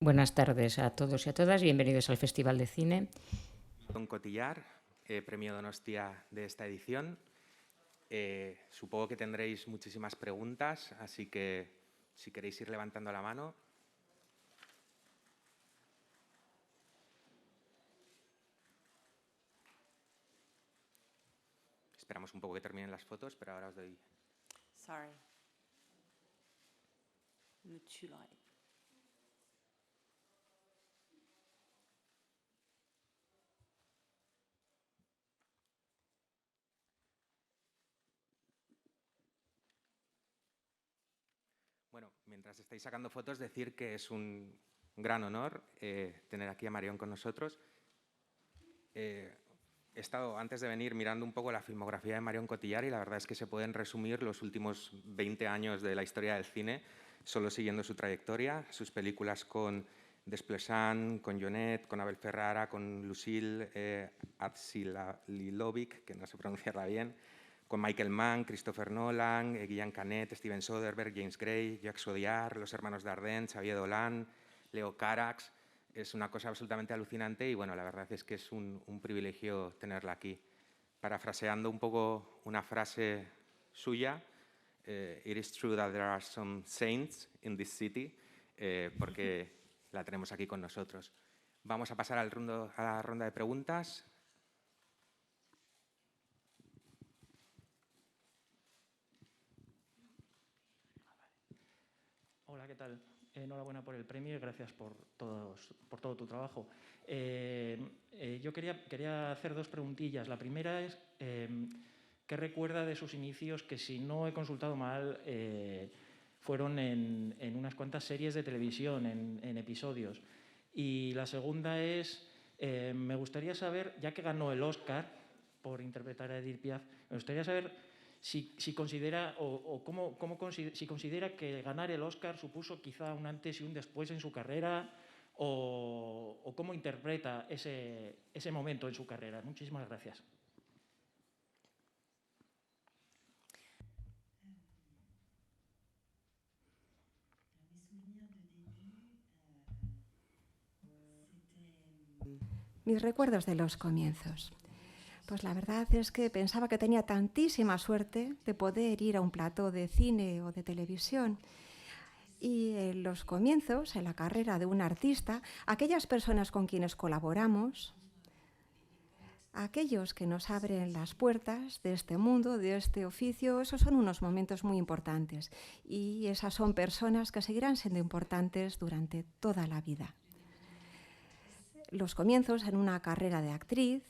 Buenas tardes a todos y a todas, bienvenidos al Festival de Cine. Marion Cotillard, premio Donostia de esta edición. Supongo que tendréis muchísimas preguntas, así que si queréis ir levantando la mano. Esperamos un poco que terminen las fotos, pero ahora os doy. Sorry. Le too light. Bueno, mientras estáis sacando fotos, decir que es un gran honor tener aquí a Marion con nosotros. He estado, antes de venir, mirando un poco la filmografía de Marion Cotillard y la verdad es que se pueden resumir los últimos 20 años de la historia del cine solo siguiendo su trayectoria, sus películas con Desplesan, con Jonet, con Abel Ferrara, con Lucille Atzililovic, que no sé pronunciarla bien, con Michael Mann, Christopher Nolan, Guillaume Canet, Steven Soderbergh, James Gray, Jacques Audiard, los hermanos Dardenne, Xavier Dolan, Leo Carax. Es una cosa absolutamente alucinante y bueno, la verdad es que es un privilegio tenerla aquí. Parafraseando un poco una frase suya, it is true that there are some saints in this city, porque la tenemos aquí con nosotros. Vamos a pasar a la ronda de preguntas. Hola, ¿qué tal? Enhorabuena por el premio y gracias por todo tu trabajo. Yo quería hacer dos preguntillas. La primera es, ¿qué recuerda de sus inicios que, si no he consultado mal, fueron en unas cuantas series de televisión, en episodios? Y la segunda es, me gustaría saber, ya que ganó el Oscar por interpretar a Edith Piaf, me gustaría saber si considera si considera que ganar el Oscar supuso quizá un antes y un después en su carrera o cómo interpreta ese momento en su carrera. Muchísimas gracias. Mis recuerdos de los comienzos. Pues la verdad es que pensaba que tenía tantísima suerte de poder ir a un plató de cine o de televisión. Y en los comienzos, en la carrera de un artista, aquellas personas con quienes colaboramos, aquellos que nos abren las puertas de este mundo, de este oficio, esos son unos momentos muy importantes. Y esas son personas que seguirán siendo importantes durante toda la vida. Los comienzos en una carrera de actriz,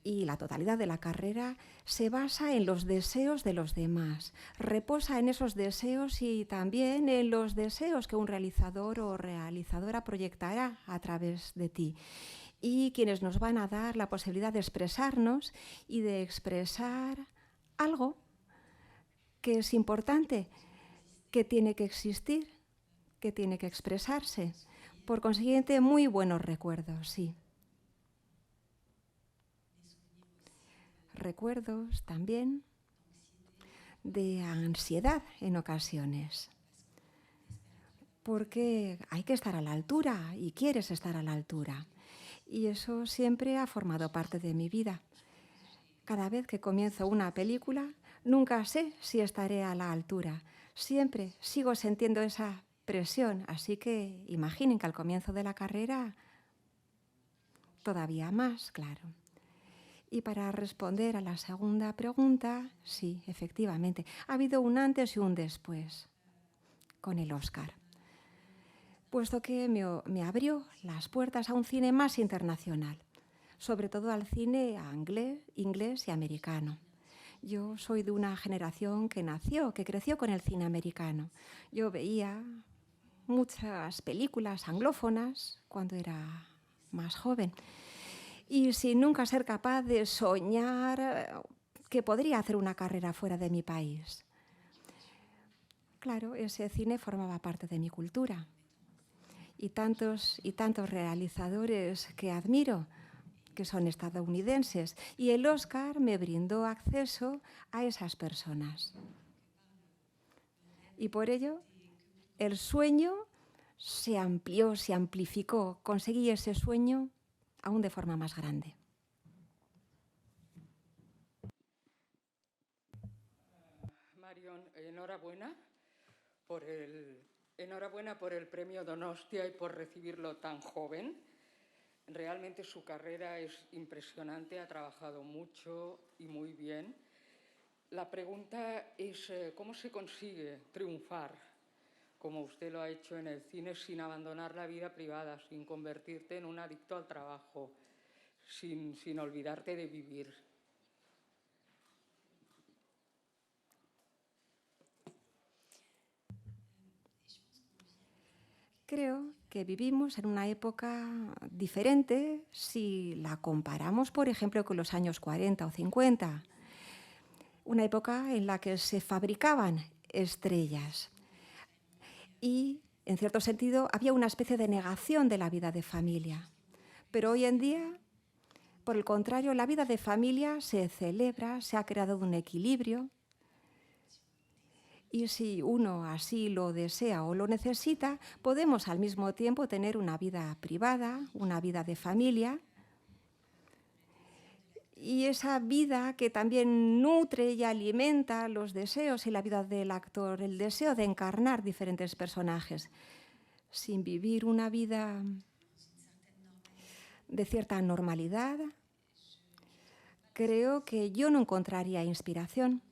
y la totalidad de la carrera se basa en los deseos de los demás, reposa en esos deseos y también en los deseos que un realizador o realizadora proyectará a través de ti, y quienes nos van a dar la posibilidad de expresarnos y de expresar algo que es importante, que tiene que existir, que tiene que expresarse. Por consiguiente, muy buenos recuerdos, sí. Recuerdos también de ansiedad en ocasiones, porque hay que estar a la altura y quieres estar a la altura. Y eso siempre ha formado parte de mi vida. Cada vez que comienzo una película, nunca sé si estaré a la altura. Siempre sigo sintiendo esa presión, así que imaginen que al comienzo de la carrera, todavía más, claro. Y para responder a la segunda pregunta, sí, efectivamente, ha habido un antes y un después con el Oscar, puesto que me abrió las puertas a un cine más internacional, sobre todo al cine inglés y americano. Yo soy de una generación que creció con el cine americano. Yo veía muchas películas anglófonas cuando era más joven. Y sin nunca ser capaz de soñar que podría hacer una carrera fuera de mi país. Claro, ese cine formaba parte de mi cultura. Y tantos realizadores que admiro, que son estadounidenses. Y el Oscar me brindó acceso a esas personas. Y por ello, el sueño se amplió, se amplificó. Conseguí ese sueño aún de forma más grande. Marion, enhorabuena por el premio Donostia y por recibirlo tan joven. Realmente su carrera es impresionante, ha trabajado mucho y muy bien. La pregunta es, ¿cómo se consigue triunfar, como usted lo ha hecho en el cine, sin abandonar la vida privada, sin convertirte en un adicto al trabajo, sin olvidarte de vivir? Creo que vivimos en una época diferente si la comparamos, por ejemplo, con los años 40 o 50. Una época en la que se fabricaban estrellas y, en cierto sentido, había una especie de negación de la vida de familia. Pero hoy en día, por el contrario, la vida de familia se celebra, se ha creado un equilibrio. Y si uno así lo desea o lo necesita, podemos al mismo tiempo tener una vida privada, una vida de familia. Y esa vida que también nutre y alimenta los deseos y la vida del actor, el deseo de encarnar diferentes personajes, sin vivir una vida de cierta normalidad, creo que yo no encontraría inspiración.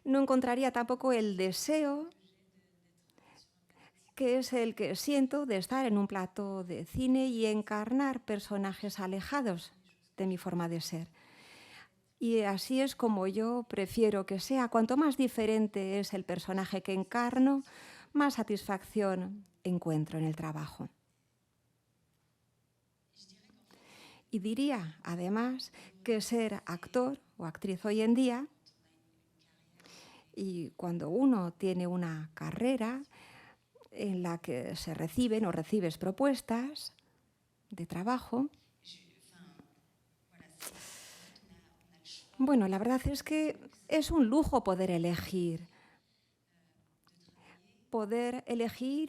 No encontraría tampoco el deseo que es el que siento de estar en un plató de cine y encarnar personajes alejados de mi forma de ser. Y así es como yo prefiero que sea. Cuanto más diferente es el personaje que encarno, más satisfacción encuentro en el trabajo. Y diría, además, que ser actor o actriz hoy en día, y cuando uno tiene una carrera en la que se reciben o recibes propuestas de trabajo, bueno, la verdad es que es un lujo poder elegir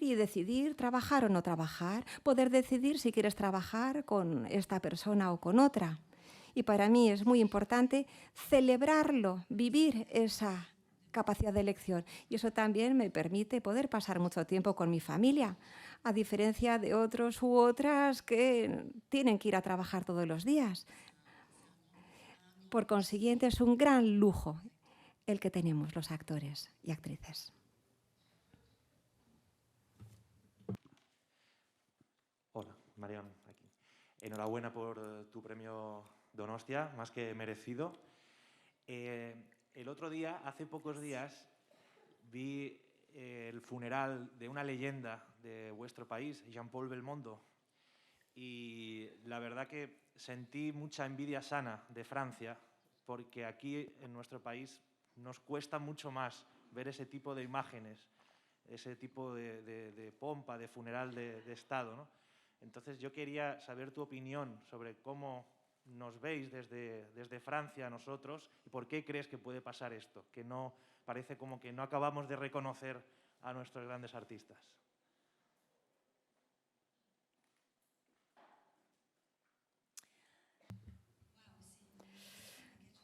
y decidir trabajar o no trabajar, poder decidir si quieres trabajar con esta persona o con otra. Y para mí es muy importante celebrarlo, vivir esa capacidad de elección. Y eso también me permite poder pasar mucho tiempo con mi familia, a diferencia de otros u otras que tienen que ir a trabajar todos los días. Por consiguiente, es un gran lujo el que tenemos los actores y actrices. Hola, Marion, aquí. Enhorabuena por tu premio Donostia, más que merecido. El otro día, hace pocos días, vi el funeral de una leyenda de vuestro país, Jean-Paul Belmondo, y la verdad que sentí mucha envidia sana de Francia, porque aquí en nuestro país nos cuesta mucho más ver ese tipo de imágenes, ese tipo de pompa, de funeral de Estado, ¿no? Entonces yo quería saber tu opinión sobre cómo nos veis desde Francia nosotros y por qué crees que puede pasar esto, que no parece como que no acabamos de reconocer a nuestros grandes artistas.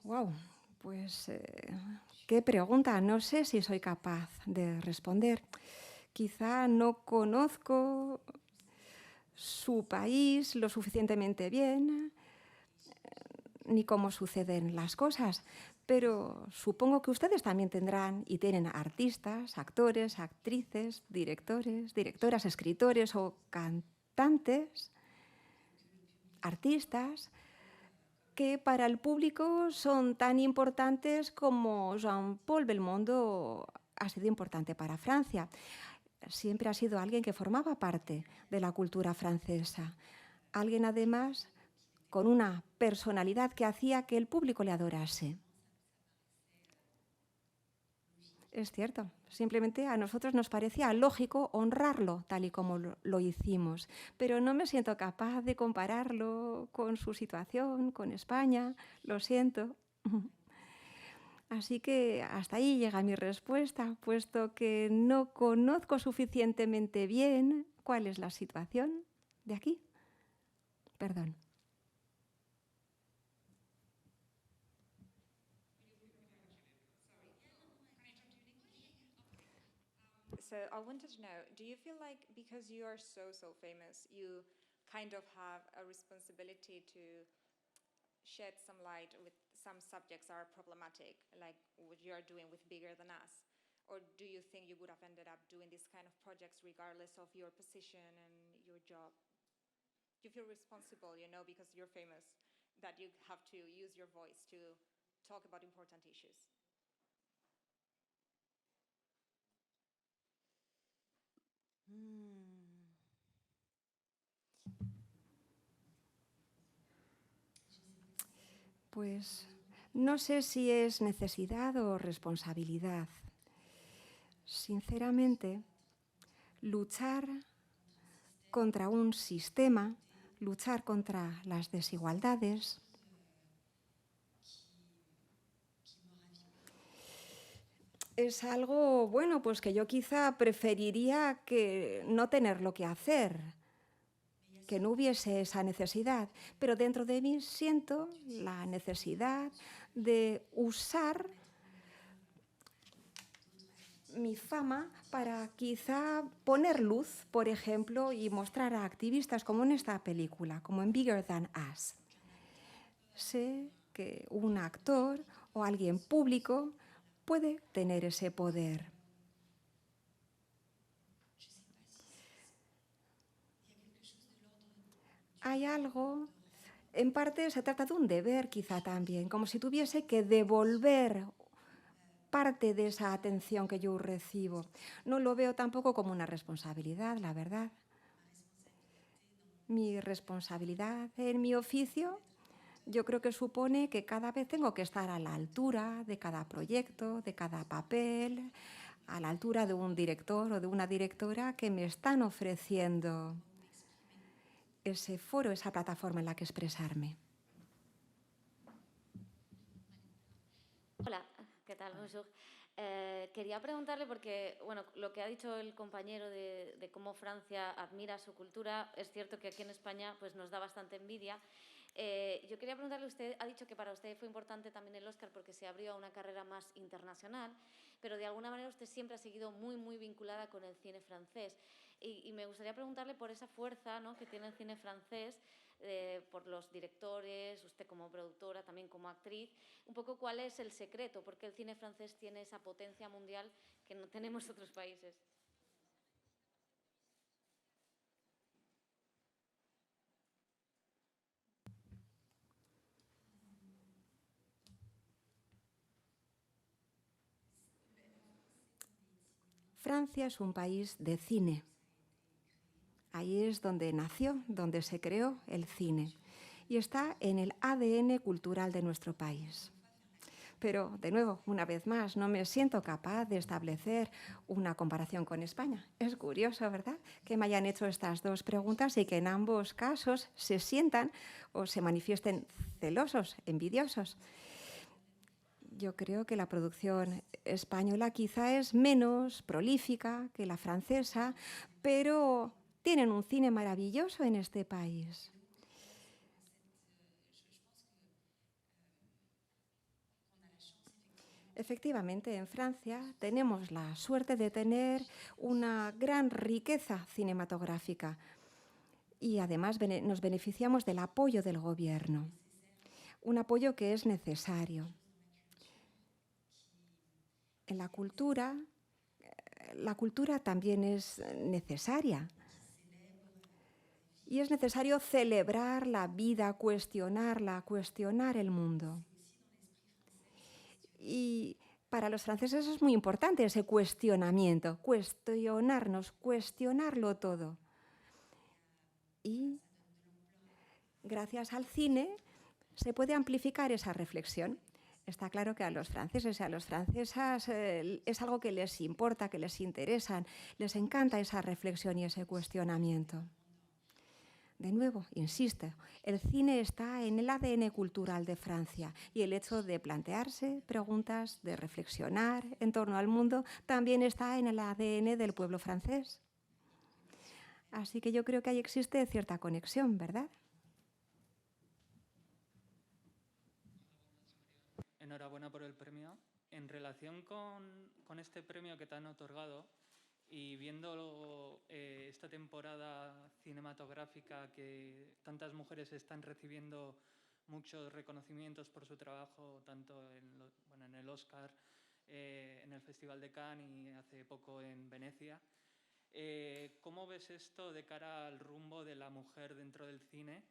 Wow, pues qué pregunta. No sé si soy capaz de responder. Quizá no conozco su país lo suficientemente bien, ni cómo suceden las cosas, pero supongo que ustedes también tendrán y tienen artistas, actores, actrices, directores, directoras, escritores o cantantes, artistas, que para el público son tan importantes como Jean-Paul Belmondo ha sido importante para Francia. Siempre ha sido alguien que formaba parte de la cultura francesa. Alguien, además, con una personalidad que hacía que el público le adorase. Es cierto, simplemente a nosotros nos parecía lógico honrarlo tal y como lo hicimos, pero no me siento capaz de compararlo con su situación, con España, lo siento. Así que hasta ahí llega mi respuesta, puesto que no conozco suficientemente bien cuál es la situación de aquí. Perdón. So I wanted to know, do you feel like because you are so famous, you kind of have a responsibility to shed some light with some subjects are problematic, like what you are doing with Bigger Than Us? Or do you think you would have ended up doing these kind of projects regardless of your position and your job? Do you feel responsible, because you're famous, that you have to use your voice to talk about important issues? Pues no sé si es necesidad o responsabilidad. Sinceramente, luchar contra un sistema, luchar contra las desigualdades, es algo, bueno, pues que yo quizá preferiría que no tenerlo que hacer, que no hubiese esa necesidad, pero dentro de mí siento la necesidad de usar mi fama para quizá poner luz, por ejemplo, y mostrar a activistas como en esta película, como en Bigger Than Us. Sé que un actor o alguien público puede tener ese poder. Hay algo, en parte se trata de un deber quizá también, como si tuviese que devolver parte de esa atención que yo recibo. No lo veo tampoco como una responsabilidad, la verdad. Mi responsabilidad en mi oficio, yo creo que supone que cada vez tengo que estar a la altura de cada proyecto, de cada papel, a la altura de un director o de una directora que me están ofreciendo ese foro, esa plataforma en la que expresarme. Hola, ¿qué tal? Bonjour. Quería preguntarle, porque bueno, lo que ha dicho el compañero de cómo Francia admira su cultura, es cierto que aquí en España pues, nos da bastante envidia. Yo quería preguntarle, usted ha dicho que para usted fue importante también el Oscar porque se abrió a una carrera más internacional, pero de alguna manera usted siempre ha seguido muy vinculada con el cine francés. Y me gustaría preguntarle por esa fuerza, ¿no?, que tiene el cine francés, por los directores, usted como productora, también como actriz, un poco cuál es el secreto, porque el cine francés tiene esa potencia mundial que no tenemos otros países. Francia es un país de cine. Ahí es donde nació, donde se creó el cine. Y está en el ADN cultural de nuestro país. Pero, de nuevo, una vez más, no me siento capaz de establecer una comparación con España. Es curioso, ¿verdad?, que me hayan hecho estas dos preguntas y que en ambos casos se sientan o se manifiesten celosos, envidiosos. Yo creo que la producción española quizá es menos prolífica que la francesa, pero tienen un cine maravilloso en este país. Efectivamente, en Francia tenemos la suerte de tener una gran riqueza cinematográfica y además nos beneficiamos del apoyo del gobierno, un apoyo que es necesario. En la cultura también es necesaria. Y es necesario celebrar la vida, cuestionarla, cuestionar el mundo. Y para los franceses es muy importante ese cuestionamiento, cuestionarnos, cuestionarlo todo. Y gracias al cine se puede amplificar esa reflexión. Está claro que a los franceses y a las francesas es algo que les importa, que les interesa, les encanta esa reflexión y ese cuestionamiento. De nuevo, insisto, el cine está en el ADN cultural de Francia y el hecho de plantearse preguntas, de reflexionar en torno al mundo, también está en el ADN del pueblo francés. Así que yo creo que ahí existe cierta conexión, ¿verdad? Enhorabuena por el premio. En relación con este premio que te han otorgado y viendo esta temporada cinematográfica que tantas mujeres están recibiendo muchos reconocimientos por su trabajo, tanto en el Oscar, en el Festival de Cannes y hace poco en Venecia, ¿cómo ves esto de cara al rumbo de la mujer dentro del cine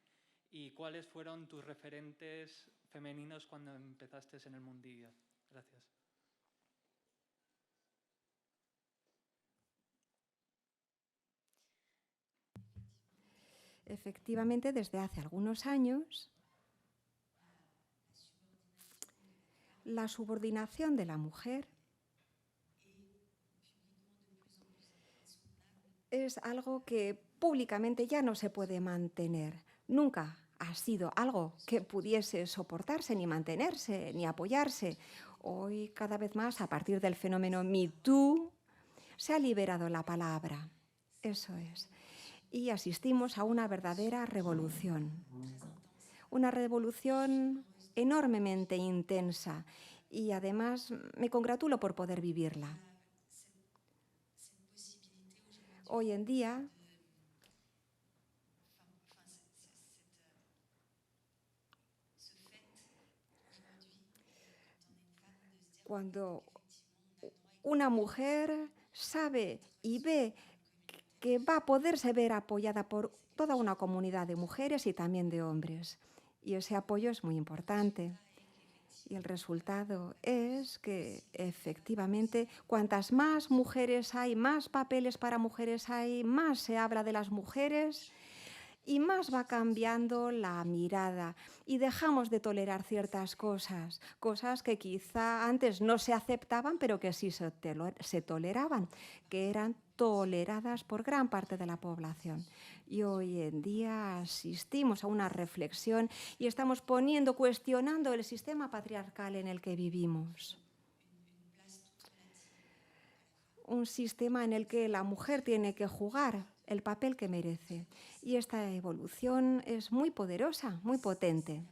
y cuáles fueron tus referentes femeninos cuando empezaste en el mundillo? Gracias. Efectivamente, desde hace algunos años, la subordinación de la mujer es algo que públicamente ya no se puede mantener. Nunca ha sido algo que pudiese soportarse, ni mantenerse, ni apoyarse. Hoy, cada vez más, a partir del fenómeno Me Too, se ha liberado la palabra. Eso es. Y asistimos a una verdadera revolución. Una revolución enormemente intensa y además me congratulo por poder vivirla. Hoy en día, cuando una mujer sabe y ve que va a poderse ver apoyada por toda una comunidad de mujeres y también de hombres. Y ese apoyo es muy importante. Y el resultado es que, efectivamente, cuantas más mujeres hay, más papeles para mujeres hay, más se habla de las mujeres y más va cambiando la mirada. Y dejamos de tolerar ciertas cosas, cosas que quizá antes no se aceptaban, pero que sí se toleraban, que eran toleradas por gran parte de la población. Y hoy en día asistimos a una reflexión y estamos cuestionando el sistema patriarcal en el que vivimos. Un sistema en el que la mujer tiene que jugar el papel que merece. Y esta evolución es muy poderosa, muy potente.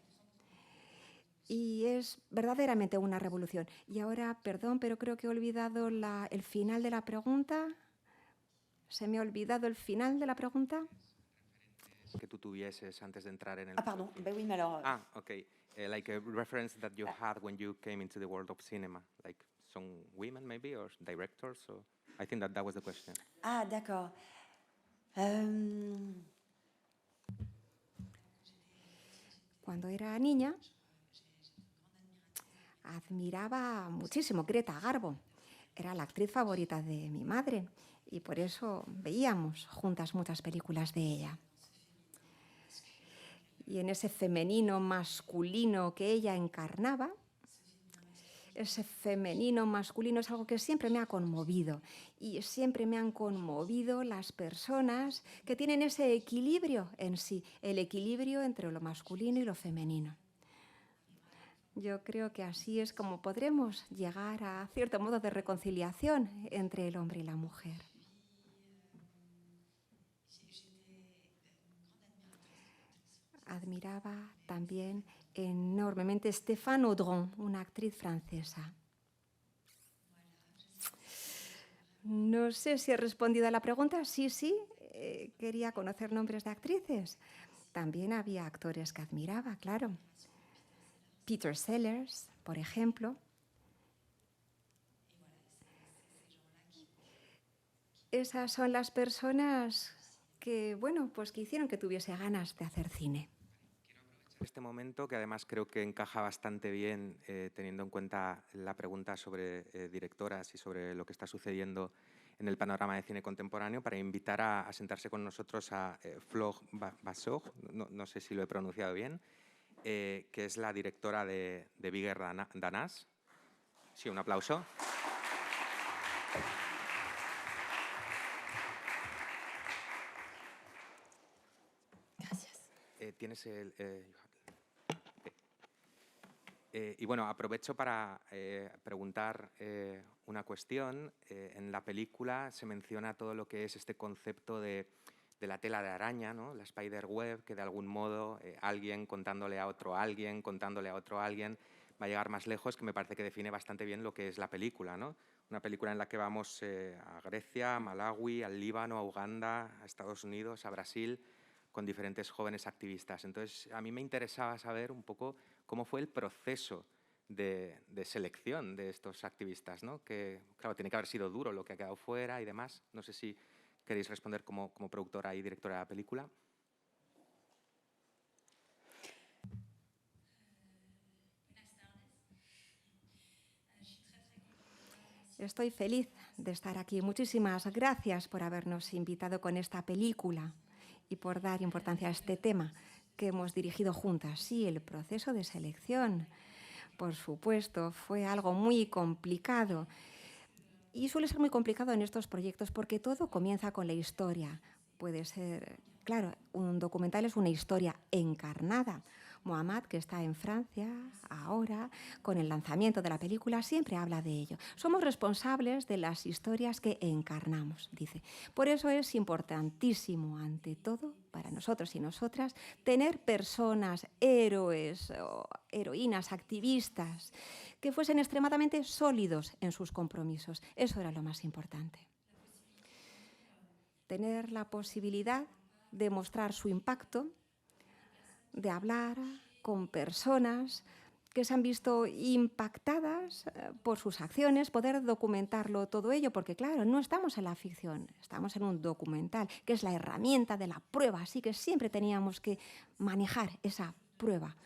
Y es verdaderamente una revolución. Y ahora, perdón, pero creo que he olvidado el final de la pregunta. ¿Se me ha olvidado el final de la pregunta? Que tú tuvieses antes de entrar en el... pardon. Ben oui, mais alors... okay. Like a reference that you had when you came into the world of cinema, like some women maybe, or directors, or... I think that was the question. Ah, d'accord. Cuando era niña, admiraba muchísimo Greta Garbo. Era la actriz favorita de mi madre y por eso veíamos juntas muchas películas de ella. Y en ese femenino masculino que ella encarnaba, ese femenino masculino es algo que siempre me ha conmovido y siempre me han conmovido las personas que tienen ese equilibrio en sí, el equilibrio entre lo masculino y lo femenino. Yo creo que así es como podremos llegar a cierto modo de reconciliación entre el hombre y la mujer. Admiraba también enormemente Stéphane Audran, una actriz francesa. No sé si he respondido a la pregunta. Sí, quería conocer nombres de actrices. También había actores que admiraba, claro. Peter Sellers, por ejemplo. Esas son las personas que, que hicieron que tuviese ganas de hacer cine. Este momento, que además creo que encaja bastante bien teniendo en cuenta la pregunta sobre directoras y sobre lo que está sucediendo en el panorama de cine contemporáneo, para invitar a sentarse con nosotros a Flore Vasseur, no sé si lo he pronunciado bien, que es la directora de Bigger Than Us. Sí, un aplauso. tienes el... y bueno, aprovecho para preguntar una cuestión. En la película se menciona todo lo que es este concepto de la tela de araña, ¿no? La spider web, que de algún modo alguien contándole a otro alguien, contándole a otro alguien, va a llegar más lejos, que me parece que define bastante bien lo que es la película, ¿no? Una película en la que vamos a Grecia, a Malawi, al Líbano, a Uganda, a Estados Unidos, a Brasil, con diferentes jóvenes activistas. Entonces, a mí me interesaba saber un poco cómo fue el proceso de selección de estos activistas, ¿no? Que, claro, tiene que haber sido duro lo que ha quedado fuera y demás. No sé si queréis responder como productora y directora de la película. Estoy feliz de estar aquí. Muchísimas gracias por habernos invitado con esta película y por dar importancia a este tema que hemos dirigido juntas. Sí, el proceso de selección, por supuesto, fue algo muy complicado. Y suele ser muy complicado en estos proyectos porque todo comienza con la historia. Puede ser, claro, un documental es una historia encarnada. Mohamed, que está en Francia ahora, con el lanzamiento de la película, siempre habla de ello. Somos responsables de las historias que encarnamos, dice. Por eso es importantísimo, ante todo, para nosotros y nosotras, tener personas, héroes o heroínas, activistas, que fuesen extremadamente sólidos en sus compromisos. Eso era lo más importante. Tener la posibilidad de mostrar su impacto, de hablar con personas que se han visto impactadas por sus acciones, poder documentarlo todo ello, porque claro, no estamos en la ficción, estamos en un documental, que es la herramienta de la prueba, así que siempre teníamos que manejar esa prueba.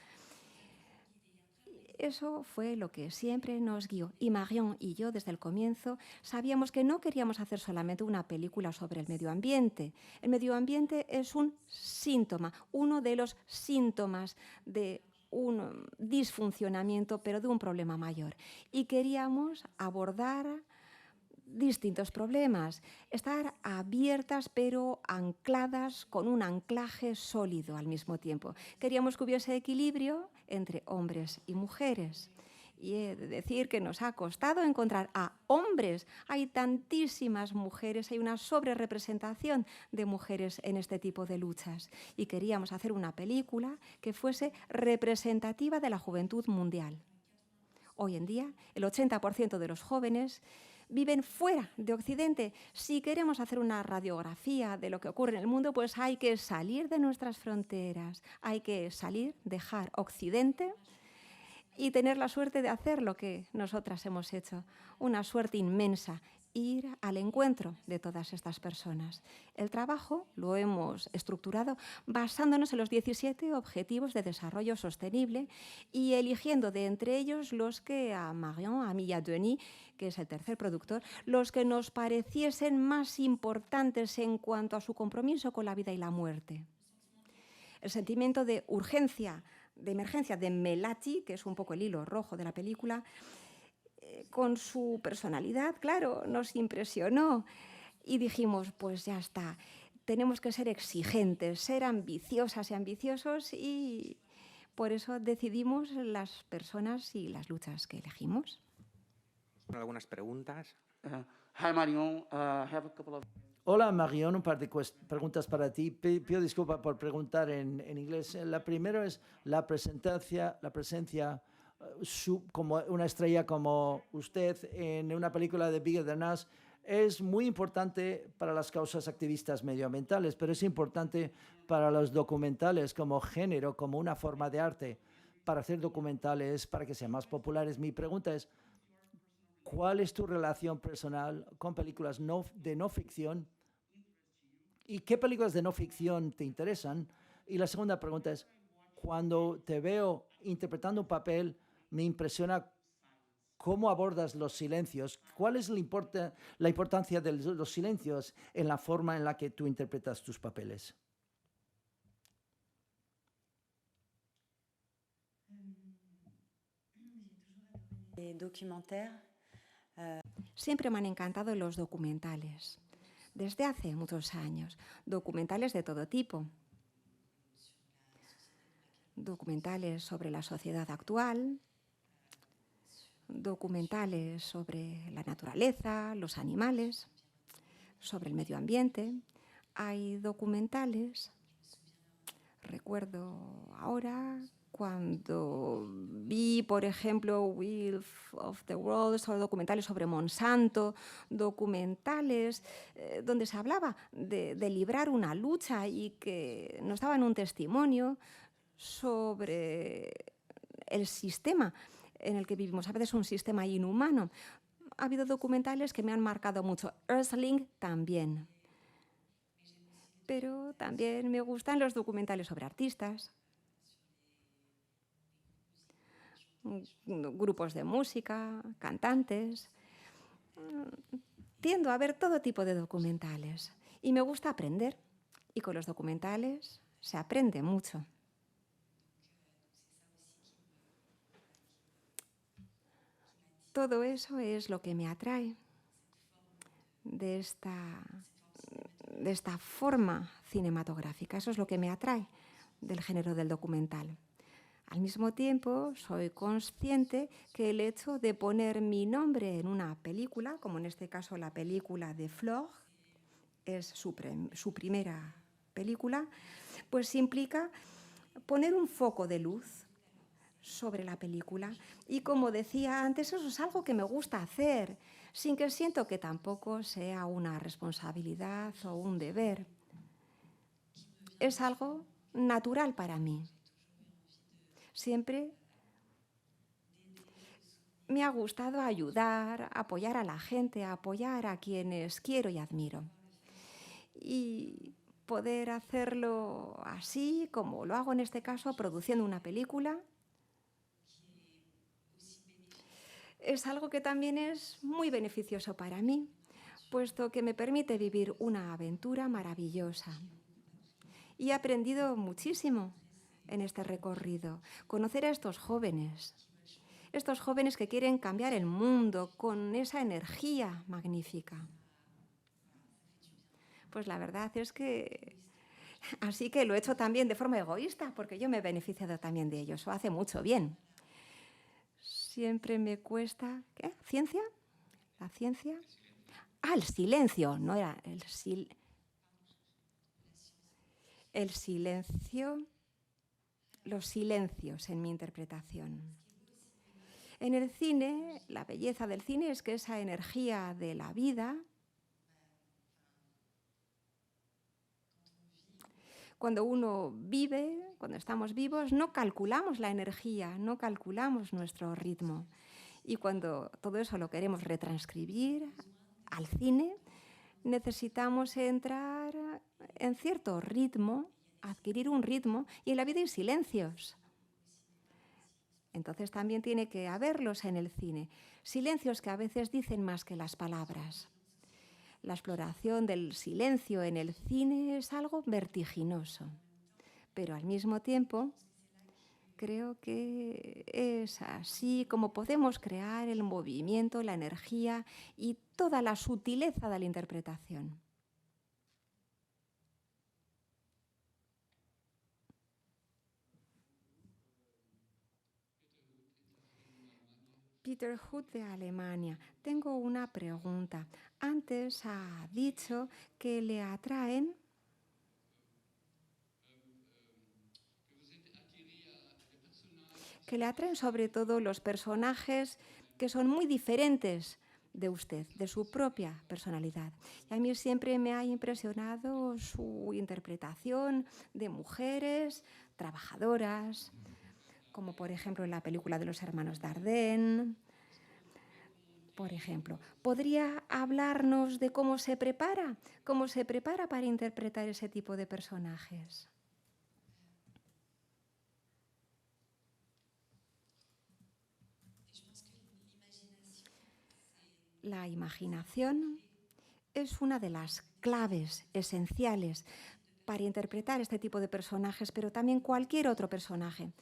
Eso fue lo que siempre nos guió. Y Marion y yo, desde el comienzo, sabíamos que no queríamos hacer solamente una película sobre el medio ambiente. El medio ambiente es un síntoma, uno de los síntomas de un disfuncionamiento, pero de un problema mayor. Y queríamos abordar distintos problemas, estar abiertas pero ancladas con un anclaje sólido al mismo tiempo. Queríamos que hubiese equilibrio entre hombres y mujeres. Y he de decir que nos ha costado encontrar a hombres. Hay tantísimas mujeres, hay una sobrerepresentación de mujeres en este tipo de luchas. Y queríamos hacer una película que fuese representativa de la juventud mundial. Hoy en día, el 80% de los jóvenes viven fuera de Occidente. Si queremos hacer una radiografía de lo que ocurre en el mundo, pues hay que salir de nuestras fronteras, hay que salir, dejar Occidente y tener la suerte de hacer lo que nosotras hemos hecho. Una suerte inmensa, ir al encuentro de todas estas personas. El trabajo lo hemos estructurado basándonos en los 17 Objetivos de Desarrollo Sostenible y eligiendo de entre ellos los que a Marion, a mí y a Denis, que es el tercer productor, los que nos pareciesen más importantes en cuanto a su compromiso con la vida y la muerte. El sentimiento de urgencia, de emergencia de Melati, que es un poco el hilo rojo de la película, con su personalidad, claro, nos impresionó y dijimos, pues ya está, tenemos que ser exigentes, ser ambiciosas y ambiciosos y por eso decidimos las personas y las luchas que elegimos. ¿Algunas preguntas? Hi Marion, have a couple of... Hola Marion, un par de preguntas para ti. Pido disculpas por preguntar en inglés. La primera es la presencia como una estrella como usted en una película de Bigger Than Us es muy importante para las causas activistas medioambientales, pero es importante para los documentales como género, como una forma de arte, para hacer documentales, para que sean más populares. Mi pregunta es, ¿cuál es tu relación personal con películas de no ficción? ¿Y qué películas de no ficción te interesan? Y la segunda pregunta es, cuando te veo interpretando un papel, me impresiona cómo abordas los silencios. ¿Cuál es la importancia de los silencios en la forma en la que tú interpretas tus papeles? Siempre me han encantado los documentales, desde hace muchos años, documentales de todo tipo. documentales sobre la sociedad actual, documentales sobre la naturaleza, los animales, sobre el medio ambiente. Hay documentales, recuerdo ahora, cuando vi, por ejemplo, Wheel of the World, sobre documentales sobre Monsanto, documentales donde se hablaba de librar una lucha y que nos daban un testimonio sobre el sistema en el que vivimos, a veces un sistema inhumano. Ha habido documentales que me han marcado mucho. Earthling también. Pero también me gustan los documentales sobre artistas, grupos de música, cantantes. Tiendo a ver todo tipo de documentales y me gusta aprender. Y con los documentales se aprende mucho. Todo eso es lo que me atrae de esta forma cinematográfica. Eso es lo que me atrae del género del documental. Al mismo tiempo, soy consciente que el hecho de poner mi nombre en una película, como en este caso la película de Flore, es su primera película, pues implica poner un foco de luz sobre la película. Y como decía antes, eso es algo que me gusta hacer, sin que siento que tampoco sea una responsabilidad o un deber. Es algo natural para mí. Siempre me ha gustado ayudar, apoyar a la gente, apoyar a quienes quiero y admiro. Y poder hacerlo así, como lo hago en este caso, produciendo una película, es algo que también es muy beneficioso para mí, puesto que me permite vivir una aventura maravillosa. Y he aprendido muchísimo en este recorrido, conocer a estos jóvenes que quieren cambiar el mundo con esa energía magnífica. Pues la verdad es que así que lo he hecho también de forma egoísta, porque yo me he beneficiado también de ello, eso hace mucho bien. Siempre me cuesta... ¿Qué? ¿Ciencia? ¿La ciencia? Ah, el silencio, no era el silencio, los silencios en mi interpretación. En el cine, la belleza del cine es que esa energía de la vida, cuando uno vive, cuando estamos vivos, no calculamos la energía, no calculamos nuestro ritmo. Y cuando todo eso lo queremos retranscribir al cine, necesitamos entrar en cierto ritmo, adquirir un ritmo, y en la vida hay silencios. Entonces también tiene que haberlos en el cine. Silencios que a veces dicen más que las palabras. La exploración del silencio en el cine es algo vertiginoso, pero al mismo tiempo creo que es así como podemos crear el movimiento, la energía y toda la sutileza de la interpretación. Peter Hood de Alemania. Tengo una pregunta. Antes ha dicho que le atraen sobre todo los personajes que son muy diferentes de usted, de su propia personalidad. Y a mí siempre me ha impresionado su interpretación de mujeres trabajadoras, como por ejemplo en la película de los hermanos Dardenne. Por ejemplo, ¿podría hablarnos de cómo se prepara para interpretar ese tipo de personajes? La imaginación es una de las claves esenciales para interpretar este tipo de personajes, pero también cualquier otro personaje.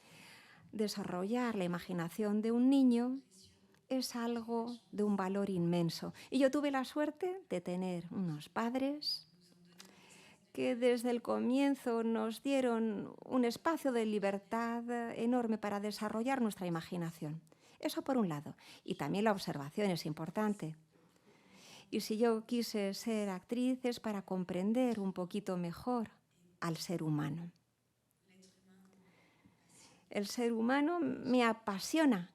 Desarrollar la imaginación de un niño es algo de un valor inmenso. Y yo tuve la suerte de tener unos padres que desde el comienzo nos dieron un espacio de libertad enorme para desarrollar nuestra imaginación. Eso por un lado. Y también la observación es importante. Y si yo quise ser actriz es para comprender un poquito mejor al ser humano. El ser humano me apasiona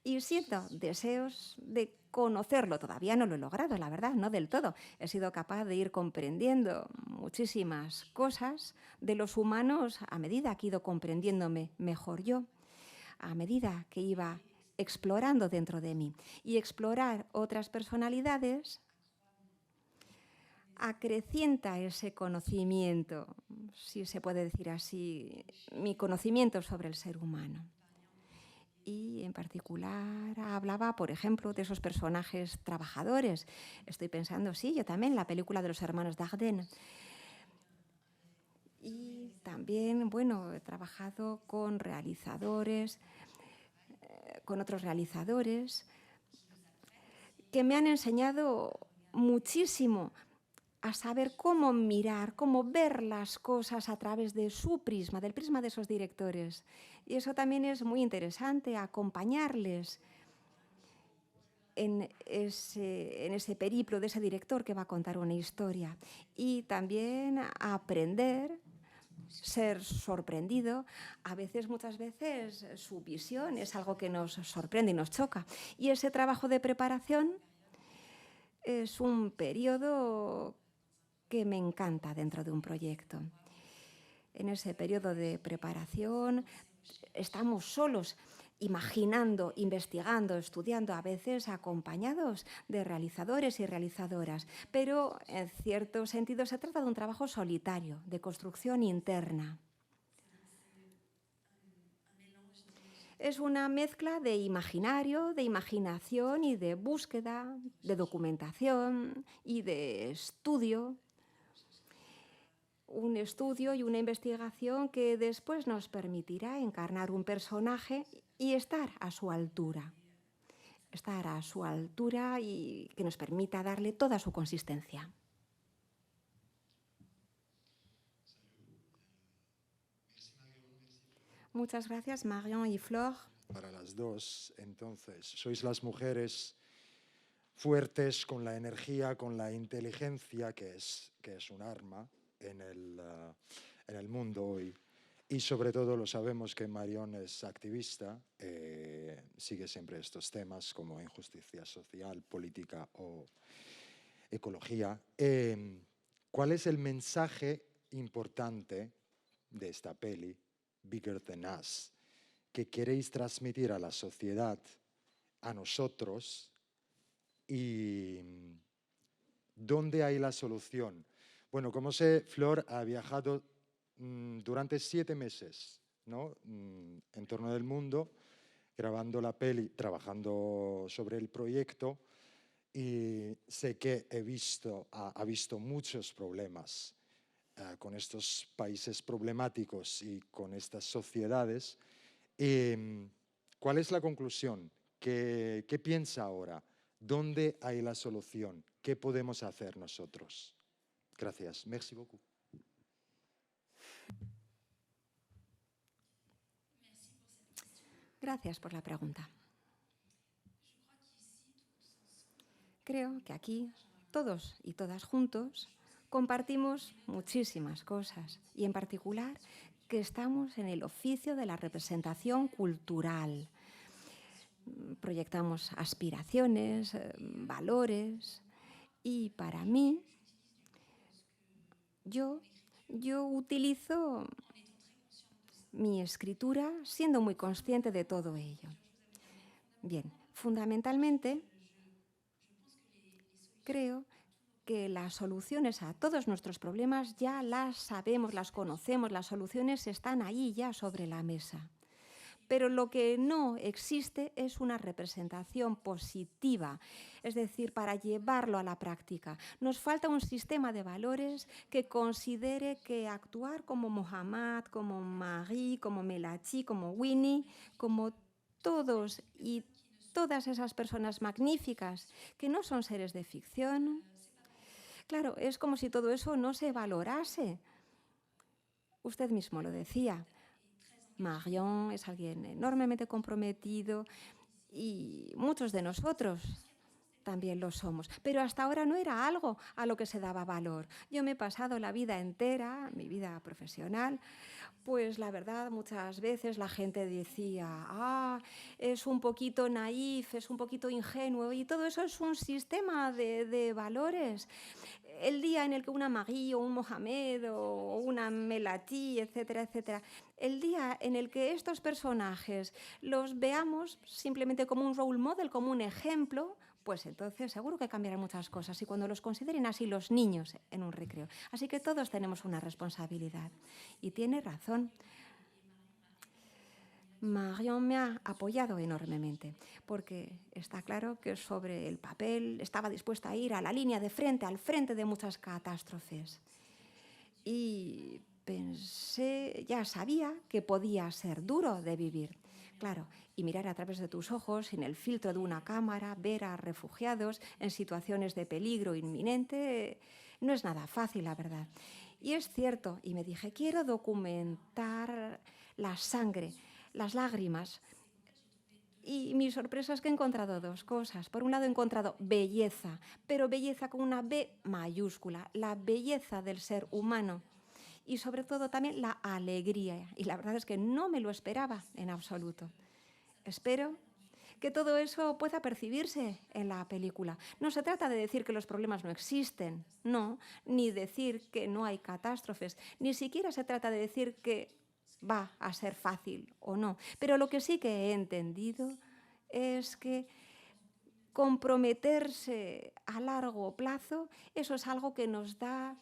y siento deseos de conocerlo. Todavía no lo he logrado, la verdad, no del todo. He sido capaz de ir comprendiendo muchísimas cosas de los humanos a medida que he ido comprendiéndome mejor yo, a medida que iba explorando dentro de mí. Y explorar otras personalidades acrecienta ese conocimiento, si se puede decir así, mi conocimiento sobre el ser humano. Y en particular hablaba, por ejemplo, de esos personajes trabajadores. Estoy pensando, sí, yo también, en la película de los hermanos Dardenne. Y también, bueno, he trabajado con realizadores, con otros realizadores, que me han enseñado muchísimo a saber cómo mirar, cómo ver las cosas a través de su prisma, del prisma de esos directores. Y eso también es muy interesante, acompañarles en ese periplo de ese director que va a contar una historia. Y también aprender, ser sorprendido. A veces, muchas veces, su visión es algo que nos sorprende y nos choca. Y ese trabajo de preparación es un periodo que me encanta dentro de un proyecto. En ese periodo de preparación estamos solos, imaginando, investigando, estudiando, a veces acompañados de realizadores y realizadoras, pero en cierto sentido se trata de un trabajo solitario, de construcción interna. Es una mezcla de imaginario, de imaginación y de búsqueda, de documentación y de estudio. Un estudio y una investigación que después nos permitirá encarnar un personaje y estar a su altura. Estar a su altura y que nos permita darle toda su consistencia. Muchas gracias, Marion y Flor. Para las dos, entonces, sois las mujeres fuertes, con la energía, con la inteligencia, que es un arma en el mundo hoy. Y sobre todo lo sabemos que Marion es activista, sigue siempre estos temas como injusticia social, política o ecología. ¿Cuál es el mensaje importante de esta peli, Bigger Than Us, que queréis transmitir a la sociedad, a nosotros, y dónde hay la solución? Bueno, como sé, Flor ha viajado durante 7 meses, ¿no? En torno del mundo, grabando la peli, trabajando sobre el proyecto, y sé que ha visto muchos problemas con estos países problemáticos y con estas sociedades. ¿Cuál es la conclusión? ¿Qué piensa ahora? ¿Dónde hay la solución? ¿Qué podemos hacer nosotros? Gracias. Merci beaucoup. Gracias por la pregunta. Creo que aquí, todos y todas juntos, compartimos muchísimas cosas y, en particular, que estamos en el oficio de la representación cultural. Proyectamos aspiraciones, valores, y para mí, yo utilizo mi escritura siendo muy consciente de todo ello. Bien, fundamentalmente, creo que las soluciones a todos nuestros problemas ya las sabemos, las conocemos, las soluciones están ahí ya sobre la mesa. Pero lo que no existe es una representación positiva, es decir, para llevarlo a la práctica. Nos falta un sistema de valores que considere que actuar como Mohammad, como Marie, como Melachi, como Winnie, como todos y todas esas personas magníficas que no son seres de ficción, Claro, es como si todo eso no se valorase. Usted mismo lo decía. Marion es alguien enormemente comprometido y muchos de nosotros también lo somos. Pero hasta ahora no era algo a lo que se daba valor. Yo me he pasado la vida entera, mi vida profesional, pues la verdad muchas veces la gente decía, es un poquito naif, es un poquito ingenuo, y todo eso es un sistema de valores. El día en el que una Marie o un Mohamed o una Melati, etcétera, etcétera, el día en el que estos personajes los veamos simplemente como un role model, como un ejemplo, pues entonces seguro que cambiarán muchas cosas, y cuando los consideren así los niños en un recreo. Así que todos tenemos una responsabilidad. Y tiene razón. Marion me ha apoyado enormemente, porque está claro que sobre el papel estaba dispuesta a ir a la línea de frente, al frente de muchas catástrofes. Y pensé, ya sabía que podía ser duro de vivir. Claro, y mirar a través de tus ojos, sin el filtro de una cámara, ver a refugiados en situaciones de peligro inminente, no es nada fácil, la verdad. Y es cierto, y me dije, quiero documentar la sangre, las lágrimas. Y mi sorpresa es que he encontrado dos cosas. Por un lado he encontrado belleza, pero belleza con una B mayúscula, la belleza del ser humano. Y sobre todo también la alegría. Y la verdad es que no me lo esperaba en absoluto. Espero que todo eso pueda percibirse en la película. No se trata de decir que los problemas no existen, no, ni decir que no hay catástrofes, ni siquiera se trata de decir que va a ser fácil o no. Pero lo que sí que he entendido es que comprometerse a largo plazo, eso es algo que nos da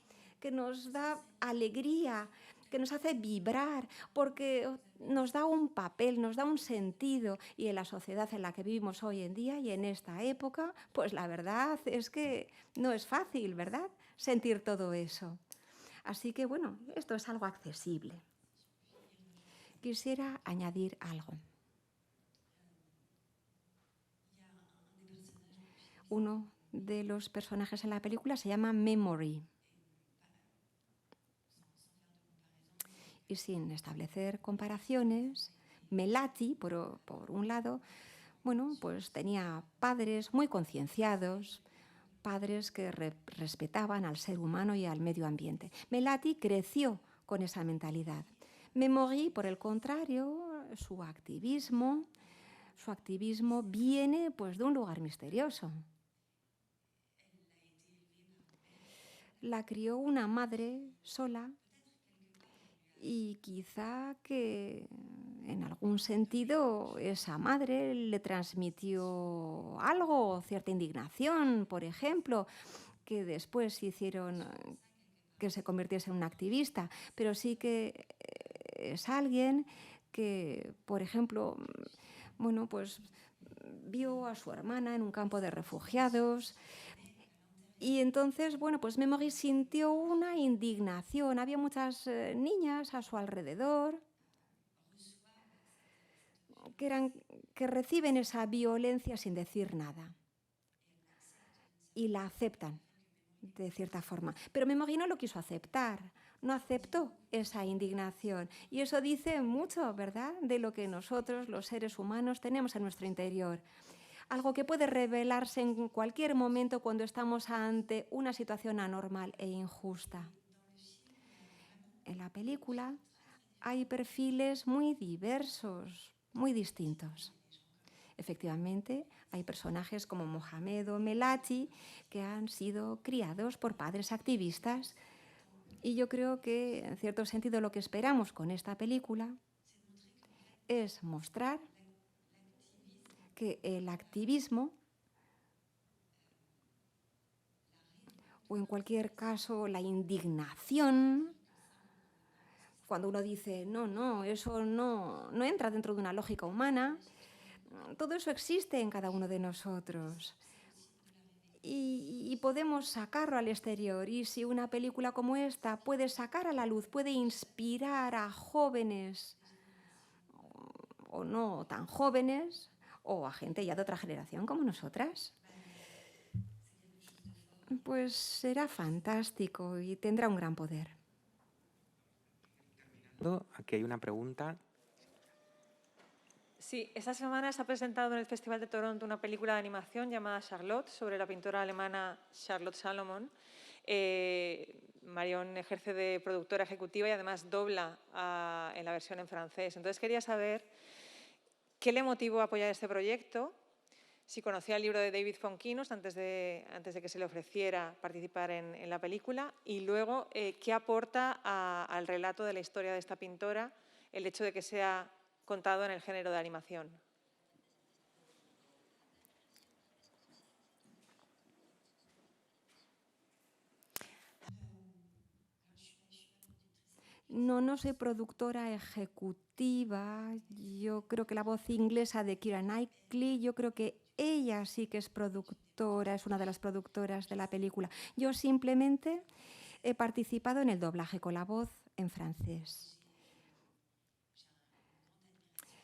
alegría, que nos hace vibrar, porque nos da un papel, nos da un sentido. Y en la sociedad en la que vivimos hoy en día y en esta época, pues la verdad es que no es fácil, ¿verdad?, sentir todo eso. Así que, bueno, esto es algo accesible. Quisiera añadir algo. Uno de los personajes en la película se llama Memory. Y sin establecer comparaciones, Melati, por un lado, bueno, pues tenía padres muy concienciados, padres que respetaban al ser humano y al medio ambiente. Melati creció con esa mentalidad. Memory, por el contrario, su activismo viene pues de un lugar misterioso. La crió una madre sola y quizá que en algún sentido esa madre le transmitió algo, cierta indignación, por ejemplo, que después hicieron que se convirtiese en una activista, pero sí que es alguien que, por ejemplo, bueno, pues vio a su hermana en un campo de refugiados. Y entonces, bueno, pues Memory sintió una indignación. Había muchas niñas a su alrededor que reciben esa violencia sin decir nada y la aceptan de cierta forma. Pero Memory no lo quiso aceptar, no aceptó esa indignación. Y eso dice mucho, ¿verdad?, de lo que nosotros, los seres humanos, tenemos en nuestro interior. Algo que puede revelarse en cualquier momento cuando estamos ante una situación anormal e injusta. En la película hay perfiles muy diversos, muy distintos. Efectivamente, hay personajes como Mohamed o Melati que han sido criados por padres activistas, y yo creo que, en cierto sentido, lo que esperamos con esta película es mostrar que el activismo, o en cualquier caso la indignación, cuando uno dice, no, eso no entra dentro de una lógica humana, todo eso existe en cada uno de nosotros. Y podemos sacarlo al exterior. Y si una película como esta puede sacar a la luz, puede inspirar a jóvenes o no tan jóvenes, o a gente ya de otra generación como nosotras, Pues será fantástico y tendrá un gran poder. Aquí hay una pregunta. Sí, esta semana se ha presentado en el Festival de Toronto una película de animación llamada Charlotte, sobre la pintora alemana Charlotte Salomon. Marion ejerce de productora ejecutiva y además dobla en la versión en francés. Entonces quería saber qué le motivó a apoyar este proyecto, si conocía el libro de David Fonkinos antes de que se le ofreciera participar en la película, y luego qué aporta al relato de la historia de esta pintora el hecho de que sea contado en el género de animación. No soy productora ejecutiva. Yo creo que la voz inglesa de Keira Knightley, yo creo que ella sí que es productora, es una de las productoras de la película. Yo simplemente he participado en el doblaje con la voz en francés.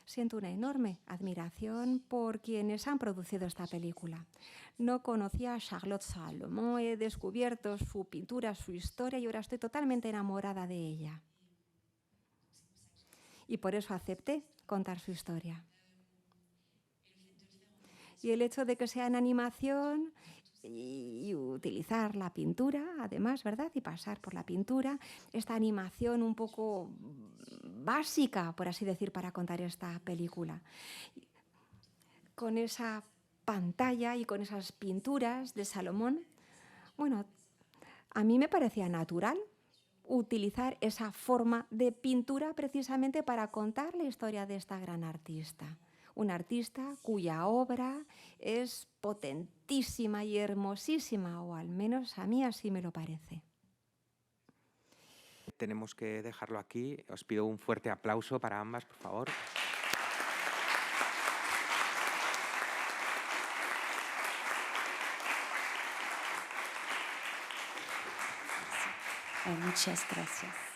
Siento una enorme admiración por quienes han producido esta película. No conocía a Charlotte Salomon, he descubierto su pintura, su historia y ahora estoy totalmente enamorada de ella. Y por eso acepté contar su historia. Y el hecho de que sea en animación y utilizar la pintura, además, ¿verdad? Y pasar por la pintura, esta animación un poco básica, por así decir, para contar esta película. Con esa pantalla y con esas pinturas de Salomón, bueno, a mí me parecía natural utilizar esa forma de pintura precisamente para contar la historia de esta gran artista. Una artista cuya obra es potentísima y hermosísima, o al menos a mí así me lo parece. Tenemos que dejarlo aquí. Os pido un fuerte aplauso para ambas, por favor. Muchas gracias.